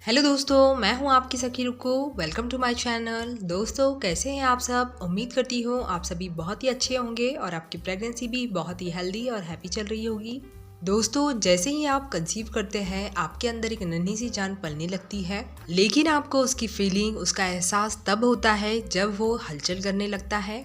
Hello दोस्तों, मैं हूं आपकी सखी रुको। Welcome to my channel. दोस्तों, कैसे हैं आप सब? उम्मीद करती हूं आप सभी बहुत ही अच्छे होंगे और आपकी प्रेगनेंसी भी बहुत ही हेल्दी और हैप्पी चल रही होगी। दोस्तों, जैसे ही आप कंसीव करते हैं आपके अंदर एक नन्ही सी जान पलने लगती है, लेकिन आपको उसकी फीलिंग, उसका एहसास तब होता है जब वो हलचल करने लगता है।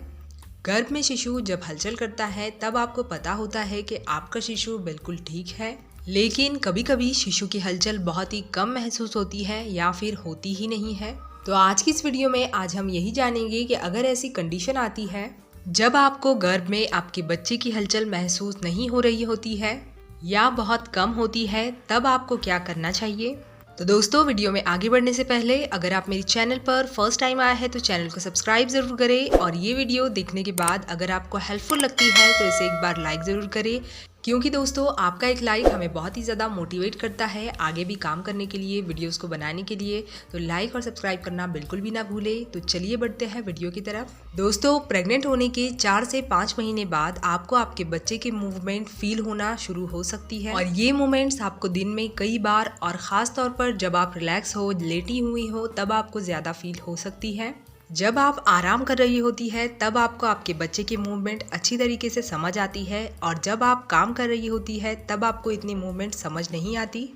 गर्भ में शिशु जब हलचल करता है तब आपको पता होता है कि आपका शिशु बिल्कुल ठीक है। लेकिन कभी कभी शिशु की हलचल बहुत ही कम महसूस होती है या फिर होती ही नहीं है। तो आज की इस वीडियो में आज हम यही जानेंगे कि अगर ऐसी कंडीशन आती है जब आपको गर्भ में आपके बच्चे की हलचल महसूस नहीं हो रही होती है या बहुत कम होती है, तब आपको क्या करना चाहिए। तो दोस्तों, वीडियो में आगे बढ़ने से पहले अगर आप मेरी चैनल पर फर्स्ट टाइम आए हैं तो चैनल को सब्सक्राइब जरूर करें और ये वीडियो देखने के बाद अगर आपको हेल्पफुल लगती है तो इसे एक बार लाइक ज़रूर करें, क्योंकि दोस्तों आपका एक लाइक हमें बहुत ही ज़्यादा मोटिवेट करता है आगे भी काम करने के लिए, वीडियोस को बनाने के लिए। तो लाइक और सब्सक्राइब करना बिल्कुल भी ना भूलें। तो चलिए बढ़ते हैं वीडियो की तरफ। दोस्तों, प्रेग्नेंट होने के 4 से 5 महीने बाद आपको आपके बच्चे के मूवमेंट फील होना शुरू हो सकती है और ये मूवमेंट्स आपको दिन में कई बार और ख़ास तौर पर जब आप रिलैक्स हो, लेटी हुई हो, तब आपको ज़्यादा फील हो सकती है। जब आप आराम कर रही होती है तब आपको आपके बच्चे की मूवमेंट अच्छी तरीके से समझ आती है और जब आप काम कर रही होती है तब आपको इतनी मूवमेंट समझ नहीं आती।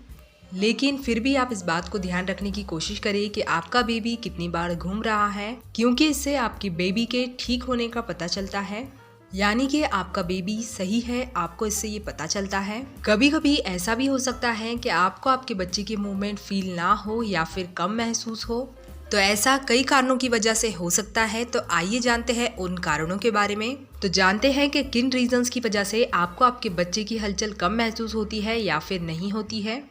लेकिन फिर भी आप इस बात को ध्यान रखने की कोशिश करें कि आपका बेबी कितनी बार घूम रहा है, क्योंकि इससे आपकी बेबी के ठीक होने का पता चलता है। यानी कि आपका बेबी सही है, आपको इससे ये पता चलता है। कभी कभी ऐसा भी हो सकता है कि आपको आपके बच्चे की मूवमेंट फील ना हो या फिर कम महसूस हो। तो ऐसा कई कारणों की वजह से हो सकता है। तो आइए जानते हैं उन कारणों के बारे में। तो जानते हैं कि किन रीजंस की वजह से आपको आपके बच्चे की हलचल कम महसूस होती है या फिर नहीं होती है।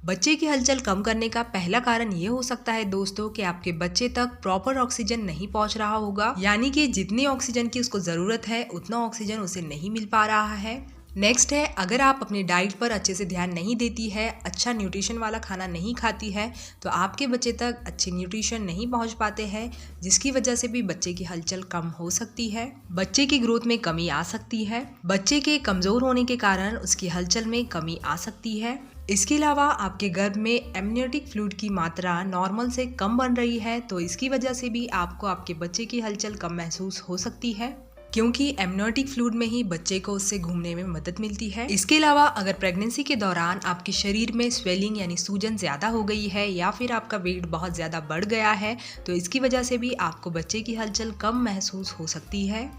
बच्चे की हलचल कम करने का पहला कारण ये हो सकता है दोस्तों कि आपके बच्चे तक प्रॉपर ऑक्सीजन नहीं पहुंच रहा होगा, यानी कि जितनी ऑक्सीजन की उसको जरूरत है उतना ऑक्सीजन उसे नहीं मिल पा रहा है। नेक्स्ट है, अगर आप अपनी डाइट पर अच्छे से ध्यान नहीं देती है, अच्छा न्यूट्रिशन वाला खाना नहीं खाती है, तो आपके बच्चे तक अच्छी न्यूट्रिशन नहीं पहुंच पाते हैं, जिसकी वजह से भी बच्चे की हलचल कम हो सकती है। बच्चे की ग्रोथ में कमी आ सकती है। बच्चे के कमजोर होने के कारण उसकी हलचल में कमी आ सकती है। इसके अलावा आपके गर्भ में एमनियोटिक फ्लूइड की मात्रा नॉर्मल से कम बन रही है, तो इसकी वजह से भी आपको आपके बच्चे की हलचल कम महसूस हो सकती है, क्योंकि एमनियोटिक फ्लूइड में ही बच्चे को उससे घूमने में मदद मिलती है। इसके अलावा अगर प्रेगनेंसी के दौरान आपके शरीर में स्वेलिंग यानी सूजन ज्यादा हो गई है या फिर आपका वेट बहुत ज्यादा बढ़ गया है, तो इसकी वजह से भी आपको बच्चे की हलचल कम महसूस हो सकती है।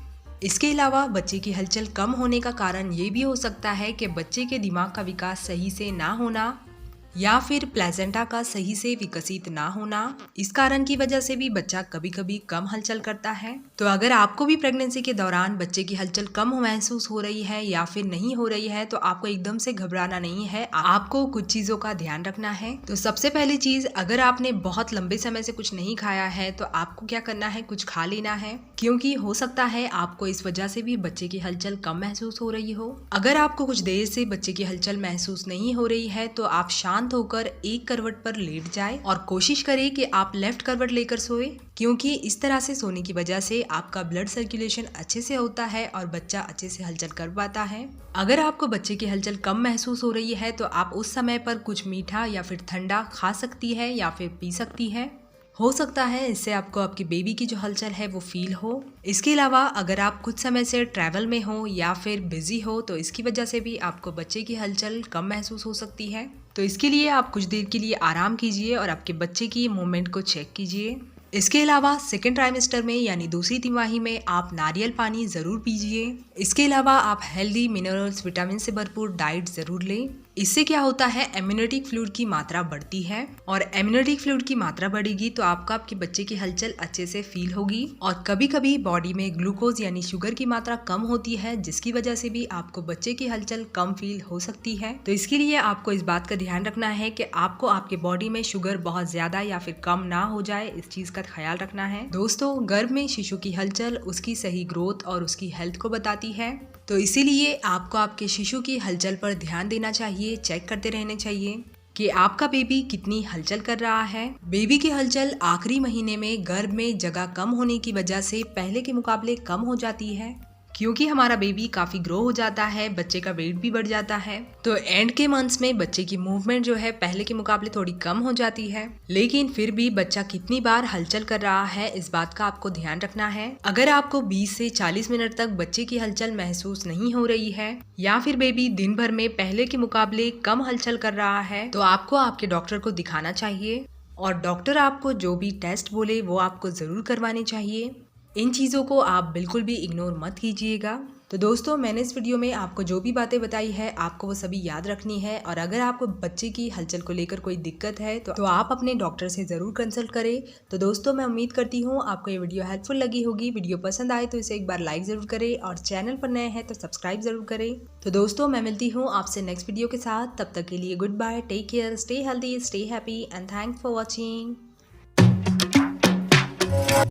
इसके अलावा बच्चे की हलचल कम होने का कारण ये भी हो सकता है कि बच्चे के दिमाग का विकास सही से ना होना या फिर प्लेजेंटा का सही से विकसित ना होना। इस कारण की वजह से भी बच्चा कभी कभी कम हलचल करता है। तो अगर आपको भी प्रेगनेंसी के दौरान बच्चे की हलचल कम महसूस हो रही है या फिर नहीं हो रही है, तो आपको एकदम से घबराना नहीं है, आपको कुछ चीजों का ध्यान रखना है। तो सबसे पहली चीज, अगर आपने बहुत लंबे समय से कुछ नहीं खाया है तो आपको क्या करना है, कुछ खा लेना है, क्योंकि हो सकता है आपको इस वजह से भी बच्चे की हलचल कम महसूस हो रही हो। अगर आपको कुछ देर से बच्चे की हलचल महसूस नहीं हो रही है तो आप शांत होकर एक करवट पर लेट जाए और कोशिश करें कि आप लेफ्ट करवट लेकर सोए, क्योंकि इस तरह से सोने की वजह से आपका ब्लड सर्कुलेशन अच्छे से होता है और बच्चा अच्छे से हलचल कर पाता है। अगर आपको बच्चे की हलचल कम महसूस हो रही है तो आप उस समय पर कुछ मीठा या फिर ठंडा खा सकती है या फिर पी सकती है। हो सकता है इससे आपको आपकी बेबी की जो हलचल है वो फील हो। इसके अलावा अगर आप कुछ समय से ट्रैवल में हो या फिर बिजी हो तो इसकी वजह से भी आपको बच्चे की हलचल कम महसूस हो सकती है। तो इसके लिए आप कुछ देर के लिए आराम कीजिए और आपके बच्चे की मूवमेंट को चेक कीजिए। इसके अलावा सेकेंड ट्राइमेस्टर में यानी दूसरी तिमाही में आप नारियल पानी जरूर पीजिए। इसके अलावा आप हेल्दी मिनरल्स, विटामिन से भरपूर डाइट जरूर लें। इससे क्या होता है, एमनियोटिक फ्लूइड की मात्रा बढ़ती है और एमनियोटिक फ्लूइड की मात्रा बढ़ेगी तो आपका आपके बच्चे की हलचल अच्छे से फील होगी। और कभी कभी बॉडी में ग्लूकोज यानी शुगर की मात्रा कम होती है, जिसकी वजह से भी आपको बच्चे की हलचल कम फील हो सकती है। तो इसके लिए आपको इस बात का ध्यान रखना है कि आपको आपके बॉडी में शुगर बहुत ज्यादा या फिर कम ना हो जाए, इस चीज का ख्याल रखना है। दोस्तों, गर्भ में शिशु की हलचल उसकी सही ग्रोथ और उसकी हेल्थ को बताती है, तो इसीलिए आपको आपके शिशु की हलचल पर ध्यान देना चाहिए, चेक करते रहने चाहिए कि आपका बेबी कितनी हलचल कर रहा है। बेबी की हलचल आखिरी महीने में गर्भ में जगह कम होने की वजह से पहले के मुकाबले कम हो जाती है। क्योंकि हमारा बेबी काफ़ी ग्रो हो जाता है, बच्चे का वेट भी बढ़ जाता है। तो एंड के मंथ्स में बच्चे की मूवमेंट जो है पहले के मुकाबले थोड़ी कम हो जाती है, लेकिन फिर भी बच्चा कितनी बार हलचल कर रहा है इस बात का आपको ध्यान रखना है। अगर आपको 20 से 40 मिनट तक बच्चे की हलचल महसूस नहीं हो रही है या फिर बेबी दिन भर में पहले के मुकाबले कम हलचल कर रहा है तो आपको आपके डॉक्टर को दिखाना चाहिए और डॉक्टर आपको जो भी टेस्ट बोले वो आपको ज़रूर करवाने चाहिए। इन चीज़ों को आप बिल्कुल भी इग्नोर मत कीजिएगा। तो दोस्तों, मैंने इस वीडियो में आपको जो भी बातें बताई है आपको वो सभी याद रखनी है और अगर आपको बच्चे की हलचल को लेकर कोई दिक्कत है तो आप अपने डॉक्टर से ज़रूर कंसल्ट करें। तो दोस्तों, मैं उम्मीद करती हूँ आपको ये वीडियो हेल्पफुल लगी होगी। वीडियो पसंद आए तो इसे एक बार लाइक ज़रूर करें और चैनल पर नए हैं तो सब्सक्राइब ज़रूर करें। तो दोस्तों, मैं मिलती हूँ आपसे नेक्स्ट वीडियो के साथ। तब तक के लिए goodbye, take care, stay healthy, stay happy and thanks for watching.